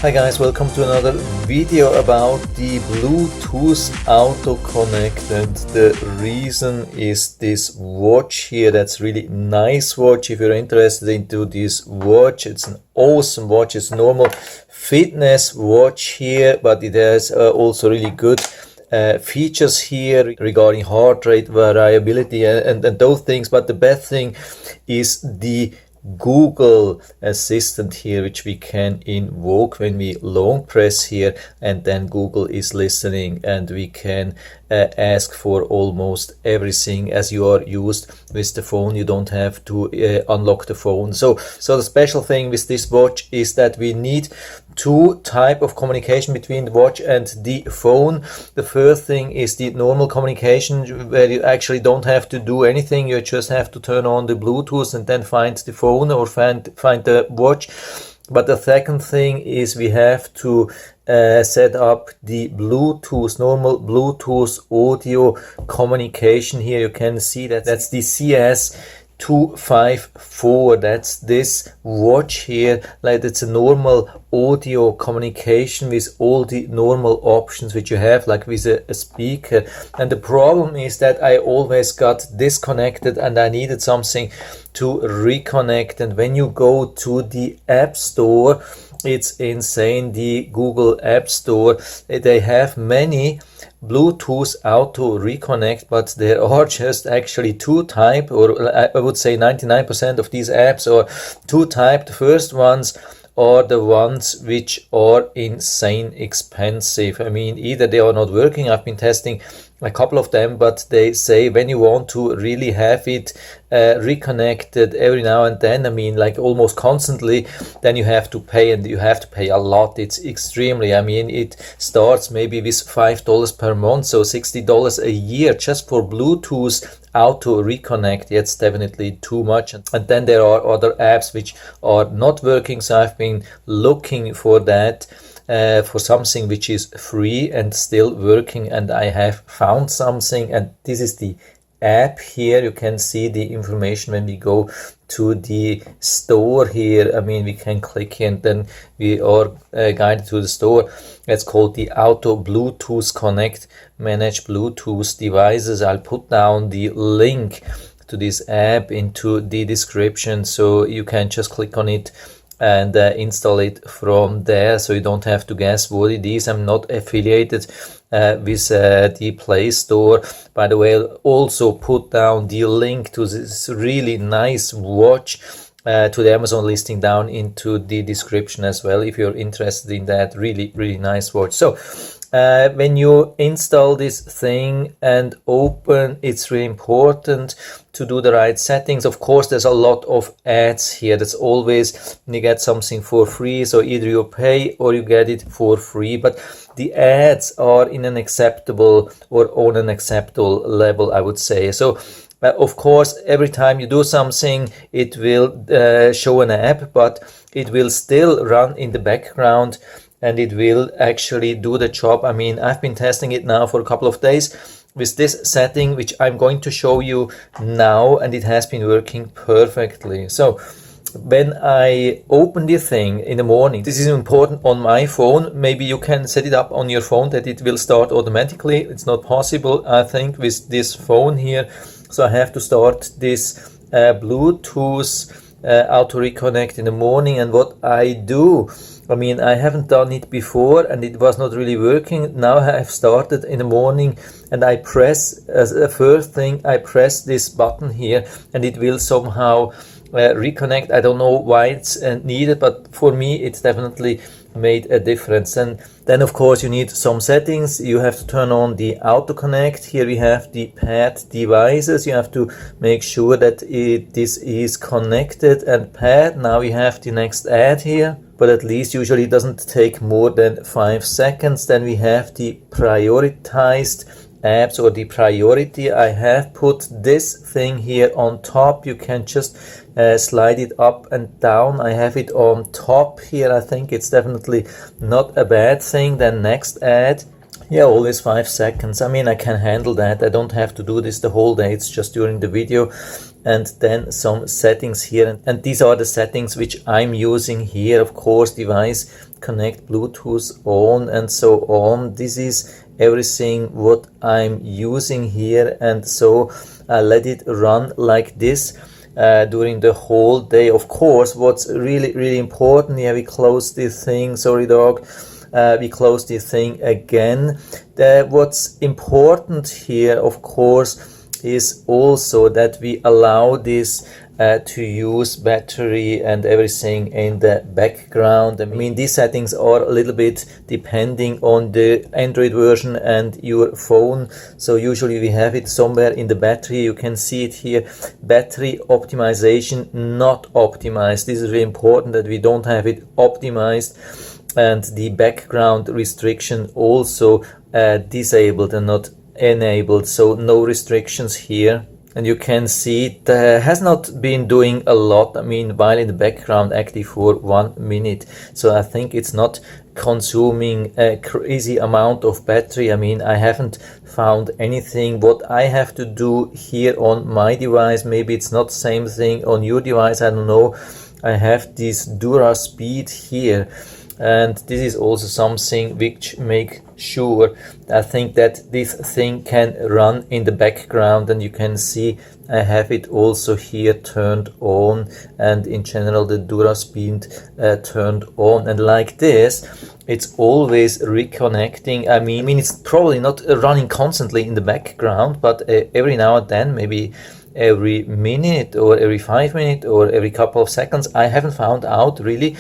Hi guys, welcome to another video about the Bluetooth Auto Connect, and the reason is this watch here. That's really nice watch. If you're interested into this watch, it's an awesome watch. It's a normal fitness watch here, but it has also really good features here regarding heart rate variability and those things. But the best thing is the Google Assistant here, which we can invoke when we long press here, and then Google is listening, and we can ask for almost everything as you are used with the phone. You don't have to unlock the phone. So the special thing with this watch is that we need two type of communication between the watch and the phone. The first thing is the normal communication, where you actually don't have to do anything. You just have to turn on the Bluetooth and then find the phone or find the watch. But the second thing is we have to set up the Bluetooth, normal Bluetooth audio communication. Here you can see that that's the CS254. That's this watch here. Like, it's a normal audio communication with all the normal options which you have, like with a speaker. And the problem is that I always got disconnected and I needed something to reconnect. And when you go to the App Store, it's insane. The Google App Store, they have many Bluetooth Auto Reconnect, but there are just actually two type, or I would say 99% of these apps are two type. The first ones are the ones which are insane expensive. I mean, either they are not working. I've been testing a couple of them, but they say when you want to really have it reconnected every now and then, I mean, like almost constantly, then you have to pay, and you have to pay a lot. It's extremely, I mean, it starts maybe with $5 per month, so $60 a year just for Bluetooth Auto Reconnect. It's definitely too much. And then there are other apps which are not working, so I've been looking for that, for something which is free and still working, and I have found something, and this is the app here. You can see the information when we go to the store here. I mean, we can click here and then we are guided to the store. It's called the Auto Bluetooth Connect, manage Bluetooth devices. I'll put down the link to this app into the description, so you can just click on it and install it from there, so you don't have to guess what it is. I'm not affiliated with the Play Store. By the way, I'll also put down the link to this really nice watch to the Amazon listing down into the description as well, if you're interested in that really nice watch. So when you install this thing and open, it's really important to do the right settings. Of course, there's a lot of ads here. That's always when you get something for free, so either you pay or you get it for free, but the ads are in an acceptable or on an acceptable level, I would say. So of course, every time you do something, it will show an app, but it will still run in the background and it will actually do the job. I mean, I've been testing it now for a couple of days with this setting, which I'm going to show you now, and it has been working perfectly. So when I open the thing in the morning, this is important on my phone. Maybe you can set it up on your phone that it will start automatically. It's not possible, I think, with this phone here. So I have to start this Bluetooth Auto Reconnect in the morning. And what I do, I mean, I haven't done it before and it was not really working. Now I have started in the morning and I press, as a first thing, I press this button here and it will somehow reconnect. I don't know why it's needed, but for me it's definitely made a difference. And then of course you need some settings. You have to turn on the Auto Connect. Here we have the paired devices. You have to make sure that this is connected and paired. Now we have the next ad here, but at least usually it doesn't take more than 5 seconds. Then we have the prioritized apps, or the priority. I have put this thing here on top. You can just slide it up and down. I have it on top here. I think it's definitely not a bad thing. Then next ad, Yeah, always 5 seconds. I mean, I can handle that. I don't have to do this the whole day. It's just during the video. And then some settings here. And these are the settings which I'm using here. Of course, device connect, Bluetooth on, and so on. This is everything what I'm using here. And so I let it run like this during the whole day. Of course, what's really important, yeah, we close this thing, sorry dog, we close this thing again. What's important here, of course, is also that we allow this to use battery and everything in the background. I mean, these settings are a little bit depending on the Android version and your phone. So usually we have it somewhere in the battery. You can see it here, battery optimization not optimized. This is really important that we don't have it optimized, and the background restriction also disabled and not enabled, so no restrictions here. And you can see it has not been doing a lot. I mean, while in the background active for 1 minute, so I think it's not consuming a crazy amount of battery. I mean, I haven't found anything. What I have to do here on my device, maybe it's not the same thing on your device, I don't know. I have this Dura Speed here, and this is also something which make sure, I think, that this thing can run in the background. And you can see I have it also here turned on, and in general the Dura Speed turned on, and like this it's always reconnecting. I mean it's probably not running constantly in the background, but every now and then, maybe every minute or every 5 minutes or every couple of seconds. I haven't found out really.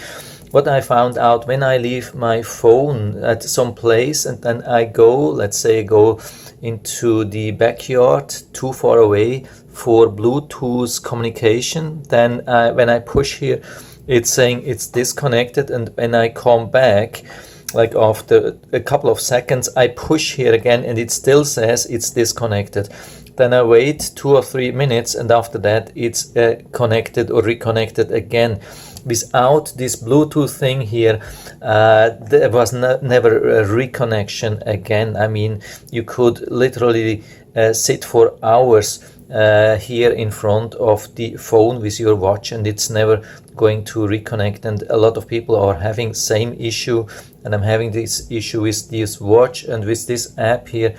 What I found out, when I leave my phone at some place and then I go, let's say go into the backyard too far away for Bluetooth communication, then when I push here, it's saying it's disconnected, and when I come back, like after a couple of seconds, I push here again and it still says it's disconnected. Then I wait 2 or 3 minutes, and after that it's connected or reconnected again. Without this Bluetooth thing here, there was never a reconnection again. I mean, you could literally sit for hours here in front of the phone with your watch, and it's never going to reconnect. And a lot of people are having same issue, and I'm having this issue with this watch, and with this app here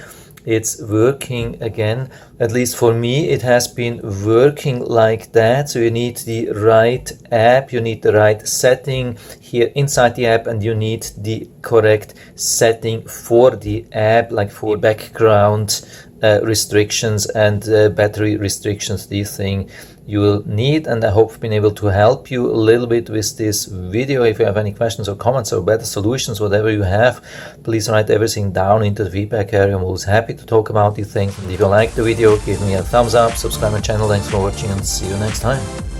it's working again. At least for me it has been working like that. So you need the right app, you need the right setting here inside the app, and you need the correct setting for the app, like for background restrictions and battery restrictions. These things you will need, and I hope I've been able to help you a little bit with this video. If you have any questions or comments or better solutions, whatever you have, please write everything down into the feedback area. I'm always happy to talk about these things. And if you like the video, give me a thumbs up, subscribe my channel. Thanks for watching, and see you next time.